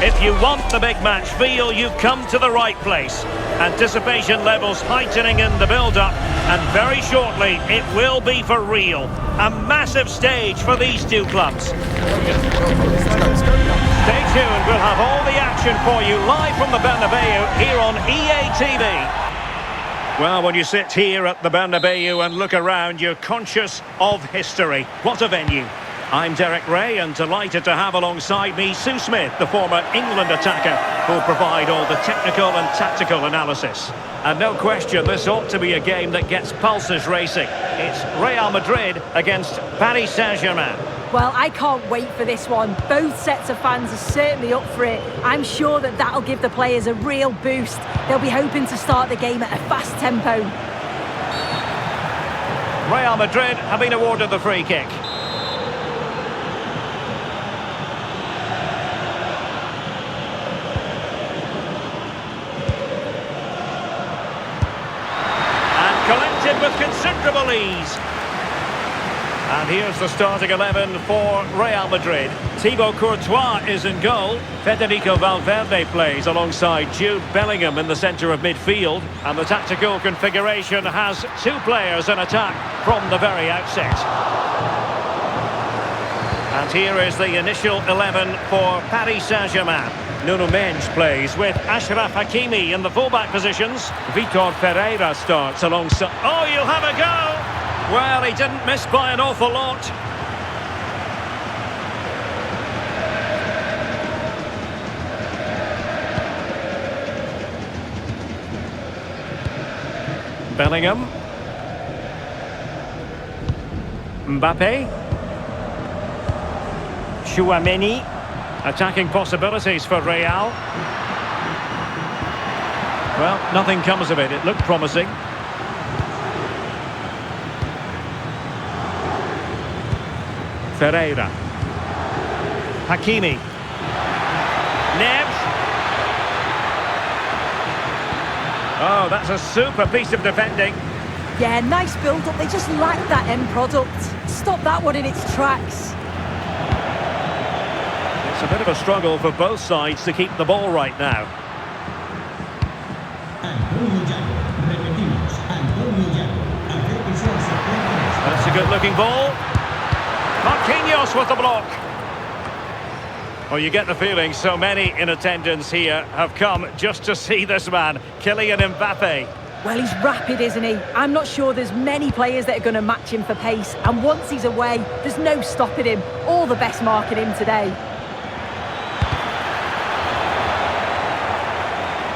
If you want the big match feel, you've come to the right place. Anticipation levels heightening in the build-up, and very shortly it will be for real. A massive stage for these two clubs. Stay tuned, we'll have all the action for you live from the Bernabeu here on EA TV. Well, when you sit here at the Bernabeu and look around, you're conscious of history. What a venue. I'm Derek Ray, and delighted to have alongside me Sue Smith, the former England attacker, who'll provide all the technical and tactical analysis. And no question, this ought to be a game that gets pulses racing. It's Real Madrid against Paris Saint-Germain. Well, I can't wait for this one. Both sets of fans are certainly up for it. I'm sure that that'll give the players a real boost. They'll be hoping to start the game at a fast tempo. Real Madrid have been awarded the free kick. Collected with considerable ease. And here's the starting 11 for Real Madrid. Thibaut Courtois is in goal. Federico Valverde plays alongside Jude Bellingham in the centre of midfield. And the tactical configuration has two players in attack from the very outset. And here is the initial 11 for Paris Saint-Germain. Nuno Mendes plays with Achraf Hakimi in the fullback positions. Vitor Pereira starts alongside... Oh, you'll have a go! Well, he didn't miss by an awful lot. Bellingham. Mbappé. Chouameni. Attacking possibilities for Real. Well, nothing comes of it. It looked promising. Ferreira. Hakimi. Neves. Oh, that's a super piece of defending. Yeah, nice build-up. They just lack that end product. Stop that one in its tracks. It's a bit of a struggle for both sides to keep the ball right now. That's a good-looking ball. Marquinhos with the block. Well, you get the feeling so many in attendance here have come just to see this man, Kylian Mbappé. Well, he's rapid, isn't he? I'm not sure there's many players that are going to match him for pace. And once he's away, there's no stopping him. All the best marking him today.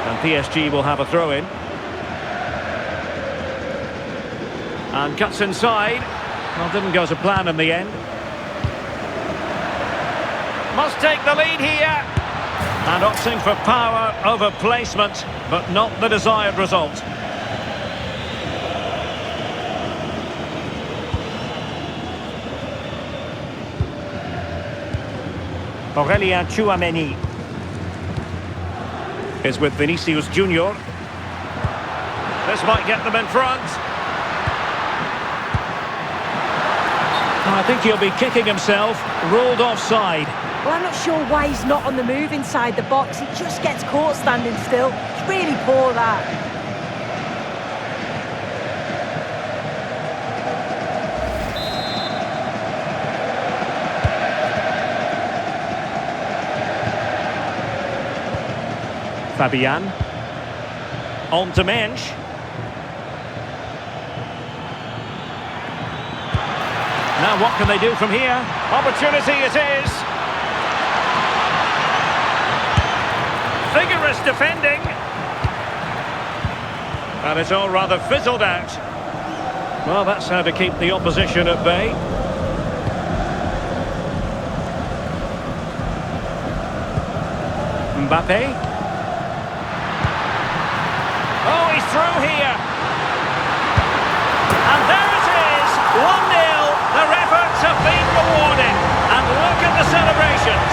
And PSG will have a throw-in. And cuts inside. Well, didn't go to plan in the end. Must take the lead here. And opting for power over placement, but not the desired result. Aurélien Chouameni is with Vinicius Junior. This might get them in front. I think he'll be kicking himself, ruled offside. Well, I'm not sure why he's not on the move inside the box. He just gets caught standing still. It's really poor, that. Fabian. On to Mensch. Now what can they do from here? Opportunity it is. Vigorous defending. And it's all rather fizzled out. Well, that's how to keep the opposition at bay. Mbappé. Oh, he's through here. And there it is, 1-0. Their efforts have been rewarded. And look at the celebrations.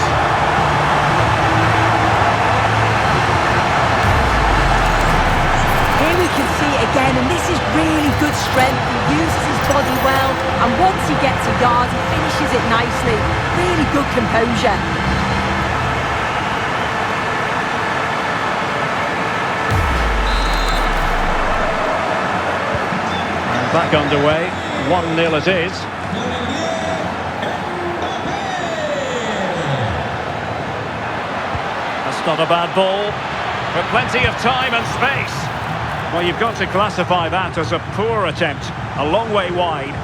Here we can see it again, and this is really good strength. He uses his body well, and once he gets a yard, he finishes it nicely. Really good composure. Back underway, 1-0 it is. That's not a bad ball, with plenty of time and space. Well, you've got to classify that as a poor attempt, a long way wide.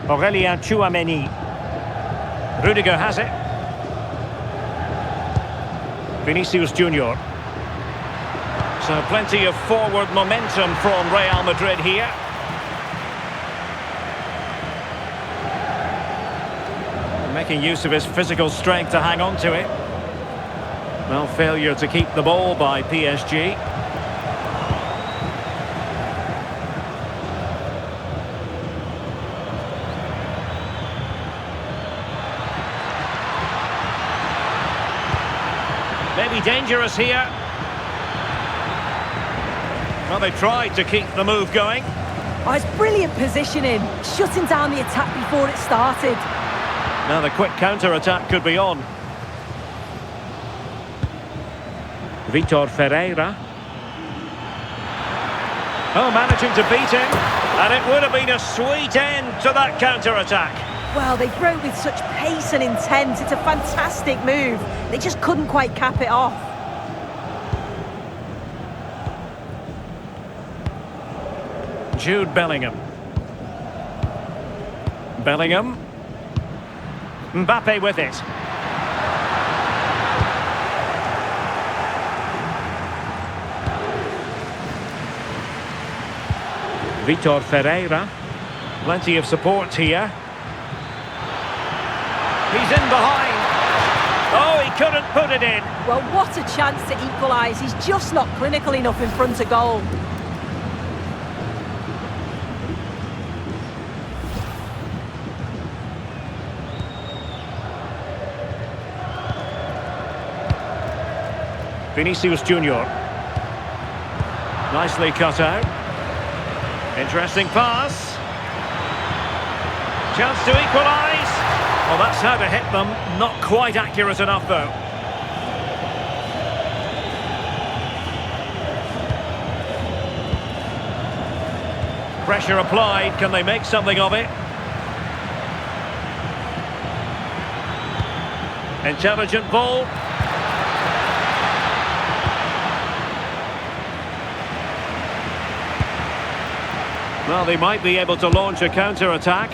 Aurélien Tchouameni. Rudiger has it. Vinicius Junior. So plenty of forward momentum from Real Madrid here. Making use of his physical strength to hang on to it. Well, failure to keep the ball by PSG. Maybe dangerous here. Well, they tried to keep the move going. Oh, it's brilliant positioning, shutting down the attack before it started. Now the quick counter-attack could be on. Vitor Ferreira. Oh, managing to beat him. And it would have been a sweet end to that counter-attack. Well, they broke with such pace and intent. It's a fantastic move. They just couldn't quite cap it off. Jude Bellingham. Bellingham. Mbappé with it. Vitor Ferreira. Plenty of support here. He's in behind. Oh, he couldn't put it in. Well, what a chance to equalise. He's just not clinical enough in front of goal. Vinicius Junior. Nicely cut out. Interesting pass. Chance to equalise. Well, that's how to hit them. Not quite accurate enough, though. Pressure applied. Can they make something of it? Intelligent ball. Well, they might be able to launch a counter-attack.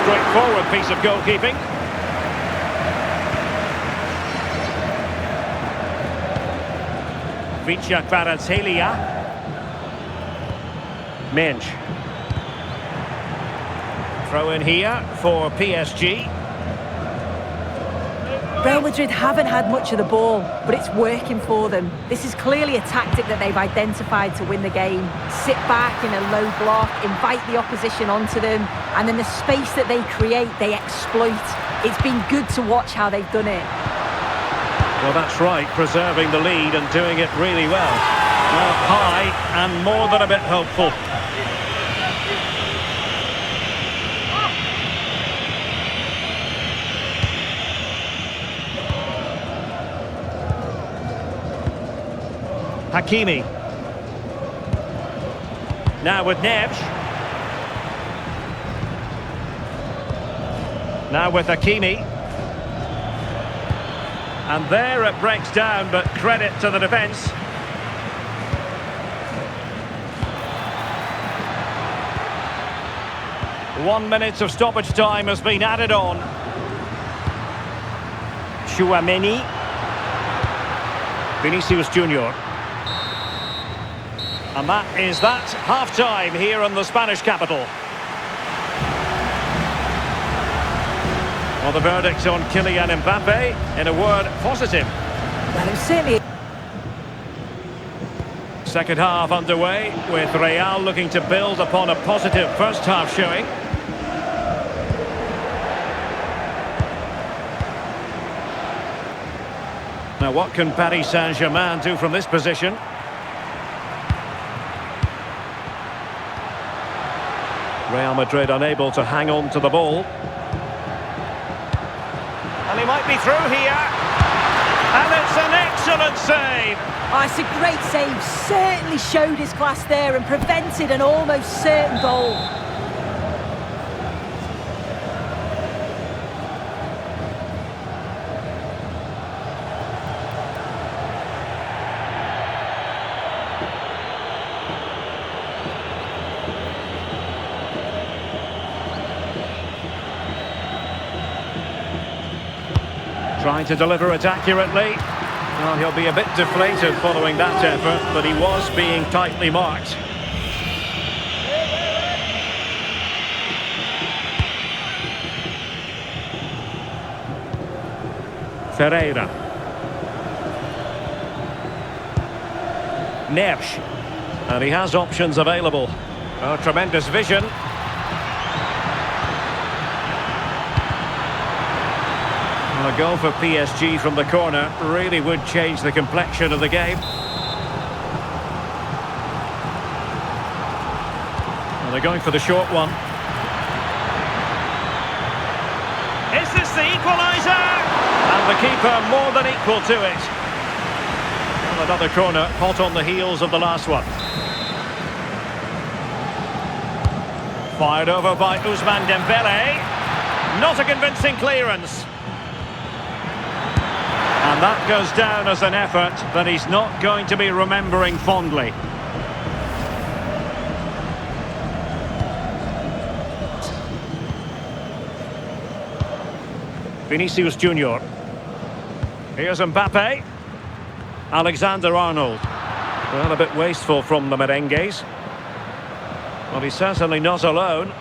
Straightforward piece of goalkeeping. Vicha Kvaratskhelia. Mensch. Throw in here for PSG. Real Madrid haven't had much of the ball, but it's working for them. This is clearly a tactic that they've identified to win the game. Sit back in a low block, invite the opposition onto them, and then the space that they create, they exploit. It's been good to watch how they've done it. Well, that's right, preserving the lead and doing it really well. Well, high and more than a bit hopeful. Hakimi. Now with Neves. Now with Hakimi. And there it breaks down, but credit to the defence. One minute of stoppage time has been added on. Tchouameni. Vinicius Junior. And that is that, half-time here in the Spanish capital. Well, the verdict on Kylian Mbappé, in a word, positive. Well, it was certainly... Second half underway, with Real looking to build upon a positive first half showing. Now, what can Paris Saint-Germain do from this position? Real Madrid unable to hang on to the ball. And he might be through here. And it's an excellent save. Oh, it's a great save. Certainly showed his class there and prevented an almost certain goal. Trying to deliver it accurately. Well, he'll be a bit deflated following that effort, but he was being tightly marked. Ferreira. Neves. And he has options available. Oh, tremendous vision. A goal for PSG from the corner really would change the complexion of the game. Well, they're going for the short one. Is this the equaliser? And the keeper more than equal to it. Well, another corner, hot on the heels of the last one. Fired over by Ousmane Dembélé. Not a convincing clearance. And that goes down as an effort that he's not going to be remembering fondly. Vinicius Junior. Here's Mbappé. Alexander-Arnold. Well, a bit wasteful from the merengues. Well, he's certainly not alone.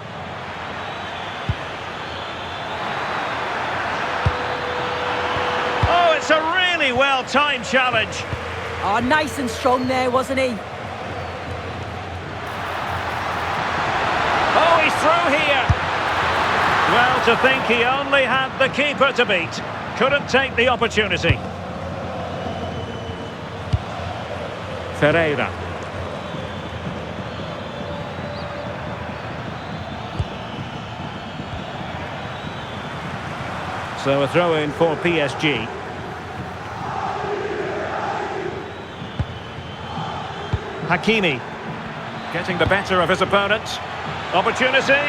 It's a really well-timed challenge. Oh, nice and strong there, wasn't he? Oh, he's through here. Well, to think he only had the keeper to beat. Couldn't take the opportunity. Ferreira. So a throw-in for PSG. Hakimi getting the better of his opponent. Opportunity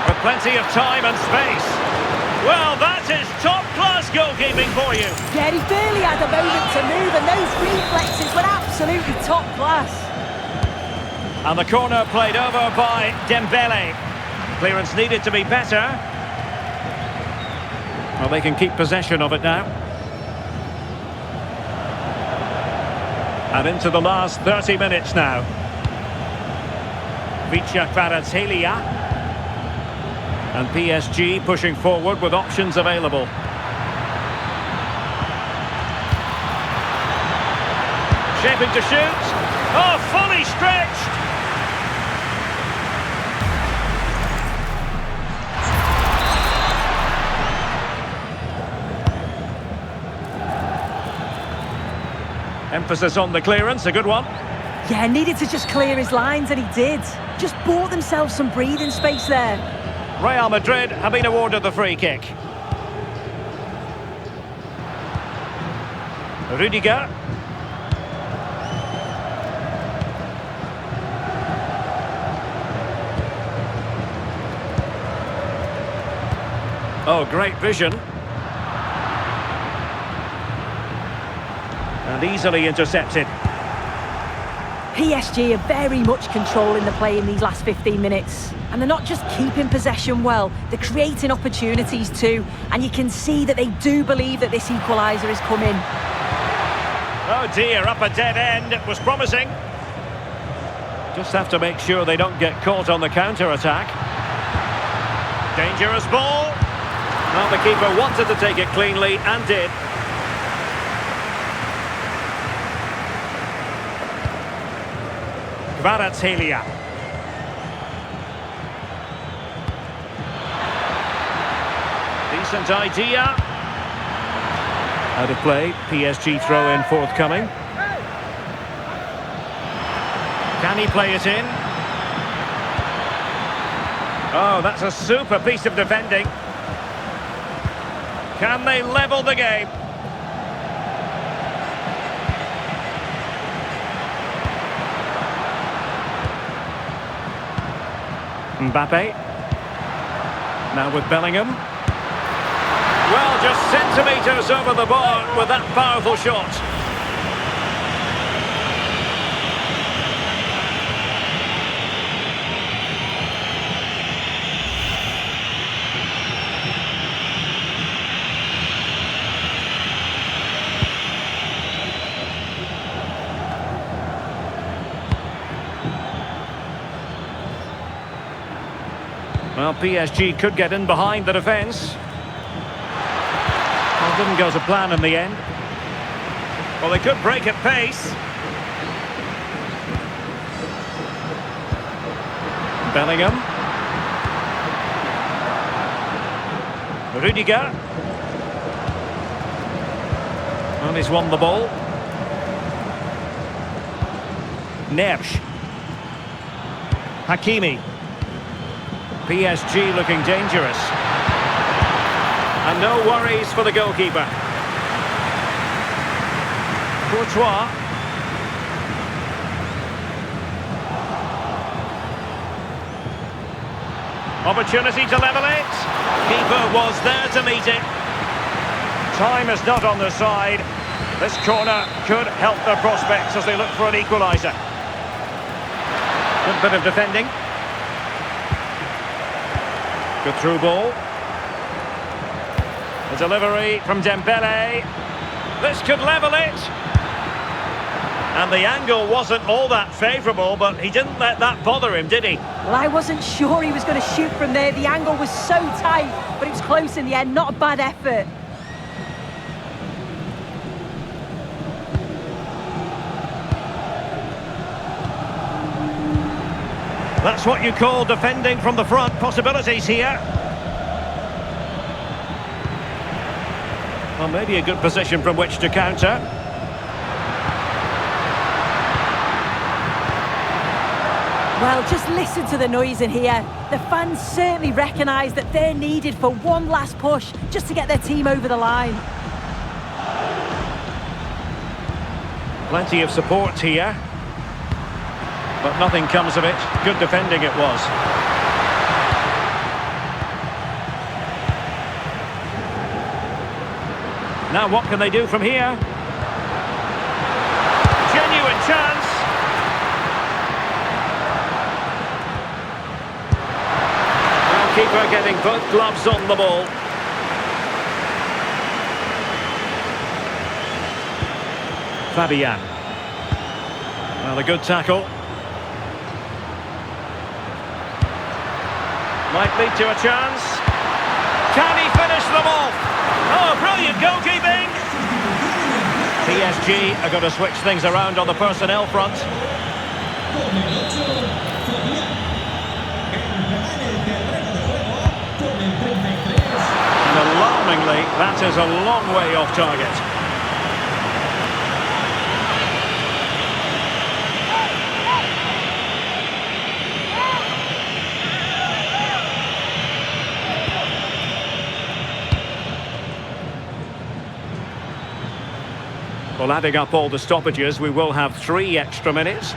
with plenty of time and space. Well, that is top-class goalkeeping for you. Yeah, he barely had a moment to move, and those reflexes were absolutely top class. And the corner played over by Dembélé. Clearance needed to be better. Well, they can keep possession of it now. And into the last 30 minutes now. Kvaratskhelia. And PSG pushing forward with options available. Shaping to shoot. Oh, fully stretched. Emphasis on the clearance, a good one. Yeah, needed to just clear his lines, and he did. Just bought themselves some breathing space there. Real Madrid have been awarded the free kick. Rudiger. Oh, great vision. And easily intercepted. PSG are very much controlling the play in these last 15 minutes. And they're not just keeping possession well, they're creating opportunities too. And you can see that they do believe that this equaliser is coming. Oh dear, up a dead end. It was promising. Just have to make sure they don't get caught on the counter-attack. Dangerous ball. Well, the keeper wanted to take it cleanly and did. Kvaratskhelia. Decent idea. Out of play, PSG throw-in forthcoming. Can he play it in? Oh, that's a super piece of defending. Can they level the game? Mbappé. Now with Bellingham. Well, just centimetres over the bar with that powerful shot. Well, PSG could get in behind the defence. Well, didn't go to plan in the end. Well, they could break at pace. Bellingham. Rudiger. Well, he's won the ball. Neves. Hakimi. PSG looking dangerous. And no worries for the goalkeeper. Courtois. Opportunity to level it. Keeper was there to meet it. Time is not on their side. This corner could help their prospects as they look for an equaliser. Good bit of defending. Good through ball. The delivery from Dembele. This could level it. And the angle wasn't all that favourable, but he didn't let that bother him, did he? Well, I wasn't sure he was going to shoot from there. The angle was so tight, but it was close in the end. Not a bad effort. That's what you call defending from the front. Possibilities here. Well, maybe a good position from which to counter. Well, just listen to the noise in here. The fans certainly recognise that they're needed for one last push just to get their team over the line. Plenty of support here. But nothing comes of it. Good defending it was. Now what can they do from here? Genuine chance. Keeper getting both gloves on the ball. Fabian. Well, a good tackle. Might lead to a chance. Can he finish them off? Oh, brilliant goalkeeping! PSG are going to switch things around on the personnel front. And alarmingly, that is a long way off target. Well, adding up all the stoppages, we will have 3 extra minutes.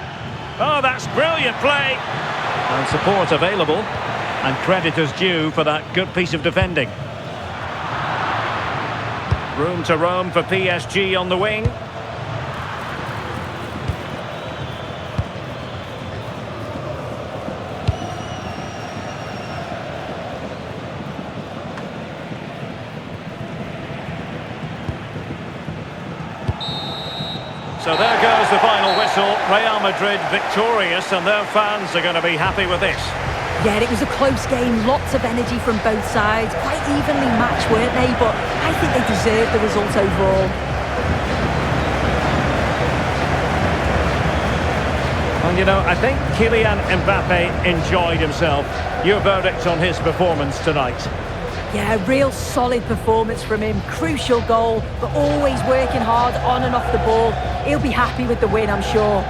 Oh, that's brilliant play! And support available. And credit is due for that good piece of defending. Room to roam for PSG on the wing. So there goes the final whistle. Real Madrid victorious, and their fans are going to be happy with this. Yeah, it was a close game, lots of energy from both sides, quite evenly matched, weren't they? But I think they deserved the result overall. Well, you know, I think Kylian Mbappé enjoyed himself. Your verdict on his performance tonight? Yeah, a real solid performance from him. Crucial goal, but always working hard on and off the ball. He'll be happy with the win, I'm sure.